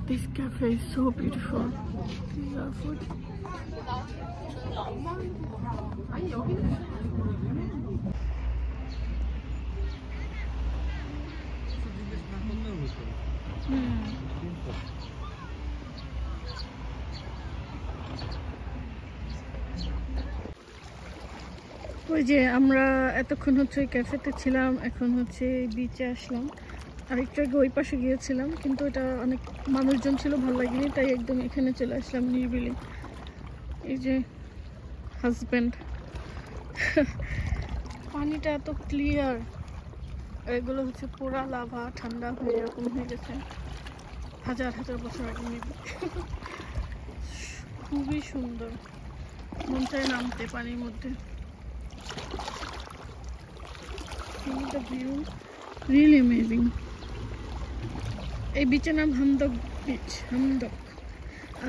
This cafe is so beautiful. These are food. ওই যে আমরা এতক্ষণ হচ্ছে ওই ক্যাফেতে ছিলাম, এখন হচ্ছে বিচে আসলাম। আরেকটু আগে ওই পাশে গিয়েছিলাম, কিন্তু এটা অনেক মানুষজন ছিল, ভালো লাগেনি, তাই একদম এখানে চলে আসলাম নিরিবিলি। এই যে হাজব্যান্ড, পানিটা এত ক্লিয়ার, এগুলো হচ্ছে পুরা লাভা, ঠান্ডা হয়ে এরকম হয়ে গেছে হাজার হাজার বছর আগে মেবি। খুবই সুন্দর, মন চায় নামতে পানির মধ্যে। The view really amazing. এই বিচের নাম হামদক বিচ, হামদক।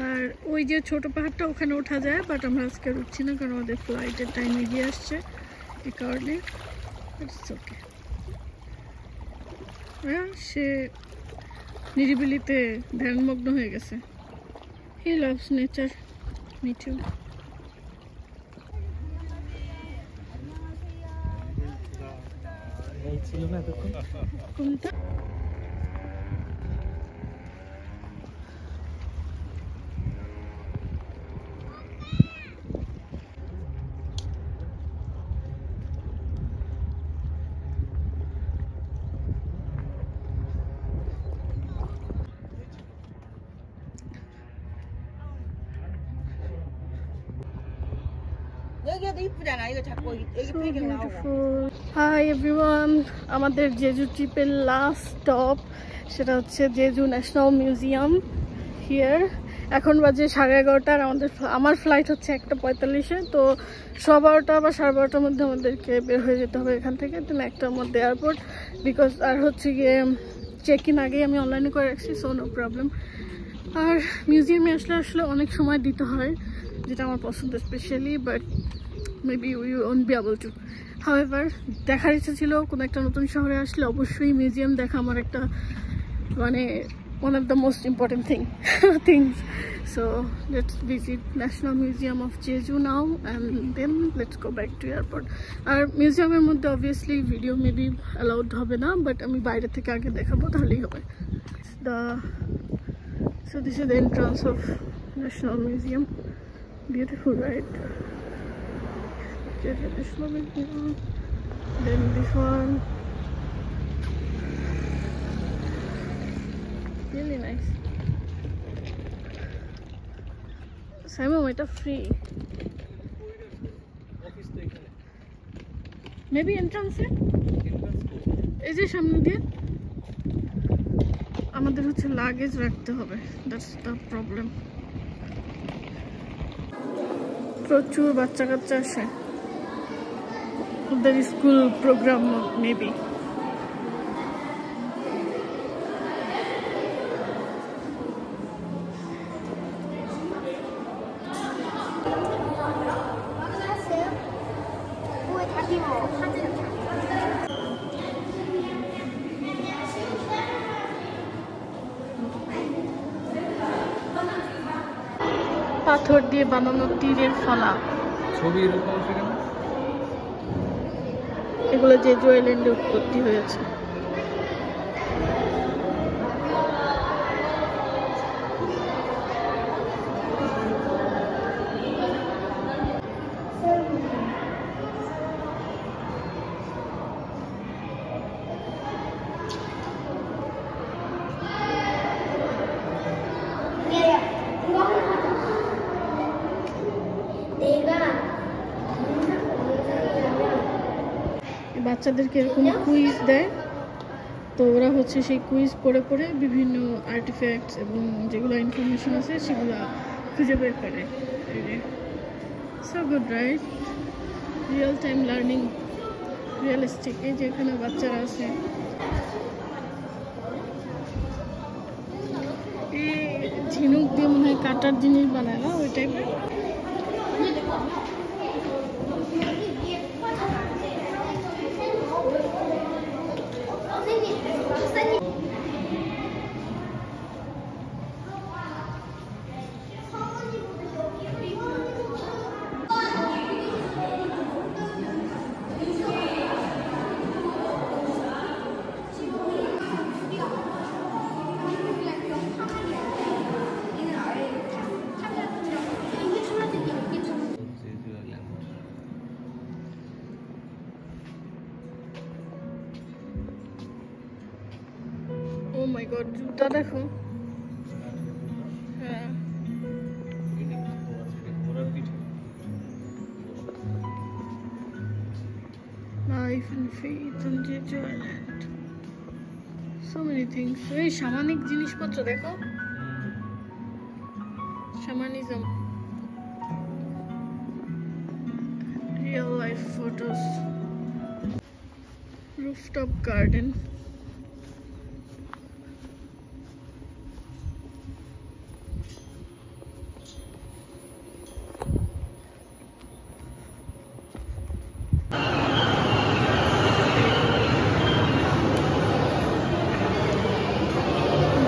আর ওই যে ছোট পাহাড়টা, ওখানে ওঠা যায়, বাট আমরা আজকে উঠছি না, কারণ আমাদের ফ্লাইটের টাইম এগিয়ে আসছে, এই কারণে। ওকে, সে নিরিবিলিতে ধ্যানমগ্ন হয়ে গেছে। He loves nature, me two. কোনটা? হাই এভরিওয়ান, আমাদের জেজু ট্রিপের লাস্ট স্টপ সেটা হচ্ছে জেজু ন্যাশনাল মিউজিয়াম হিয়ার। এখন বাজে 11:30, আর আমার ফ্লাইট হচ্ছে 1:45-এ, তো 12:15 বা 12:30টার মধ্যে আমাদেরকে বের হয়ে যেতে হবে এখান থেকে, দেন 1টার মধ্যে এয়ারপোর্ট, বিকজ আর হচ্ছে গিয়ে চেক ইন আগেই আমি অনলাইনে করে রাখছি, সো নো প্রবলেম। আর মিউজিয়ামে আসলে অনেক সময় দিতে হয়, যেটা আমার পছন্দ specially, but maybe we won't be able to. However, দেখার ইচ্ছা ছিল, কোনো একটা নতুন শহরে আসলে অবশ্যই মিউজিয়াম দেখা আমার একটা মানে one of the most important things. So let's visit National Museum of Jeju now, and then let's go back to airport. আর মিউজিয়ামের মধ্যে obviously ভিডিও মেবি অ্যালাউড হবে না, বাট আমি বাইরে থেকে আগে দেখাবো, তাহলেই হবে। So this is the entrance of National Museum. Beautiful, right? National Museum. Then this one, really nice. Simon, এটা free. Maybe entrance এ? এই যে সামনে দিয়ে আমাদের হচ্ছে লাগেজ রাখতে হবে, that's the problem. প্রচুর বাচ্চা কাচ্চা আসে, ওদের স্কুল প্রোগ্রাম মেবি। পাথর দিয়ে বানানো তীরের ফলা, ছবি এগুলো জেজু আইল্যান্ডে উৎপত্তি হয়েছে। বাচ্চাদেরকে এরকম কুইজ দেয়, তো ওরা হচ্ছে সেই কুইজ পড়ে পড়ে বিভিন্ন আর্টিফ্যাক্টস এবং যেগুলো ইনফরমেশন আছে সেগুলো খুঁজে বের করে। So good right, real time learning, realistic. এই যে এখানে বাচ্চারা আছে, এই ঝিনুক দিয়ে মনে হয় কাটার জিনিস বানায় না, ওই টাইপের। ও মাই গড, জুতা দেখো। হ্যাঁ, life and faith on Jeju island, so many things. এই সামানিক জিনিসপত্র দেখো, shamanism, real life photos, rooftop garden.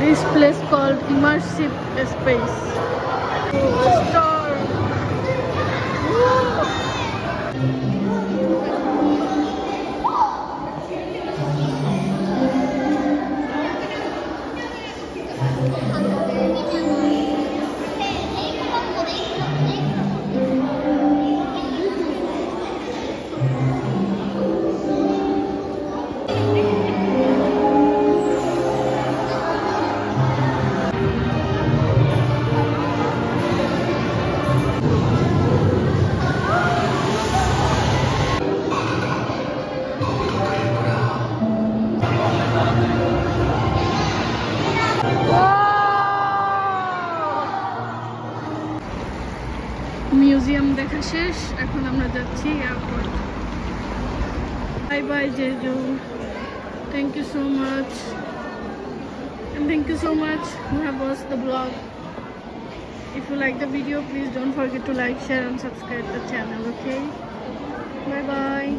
This place called immersive space. Oh, a star. Museum দেখা শেষ, এখন আমরা যাচ্ছি airport. Bye bye Jeju, thank you so much, and thank you so much who have watched the vlog. If you like the video, please don't forget to like, share and subscribe the channel. Okay, bye bye.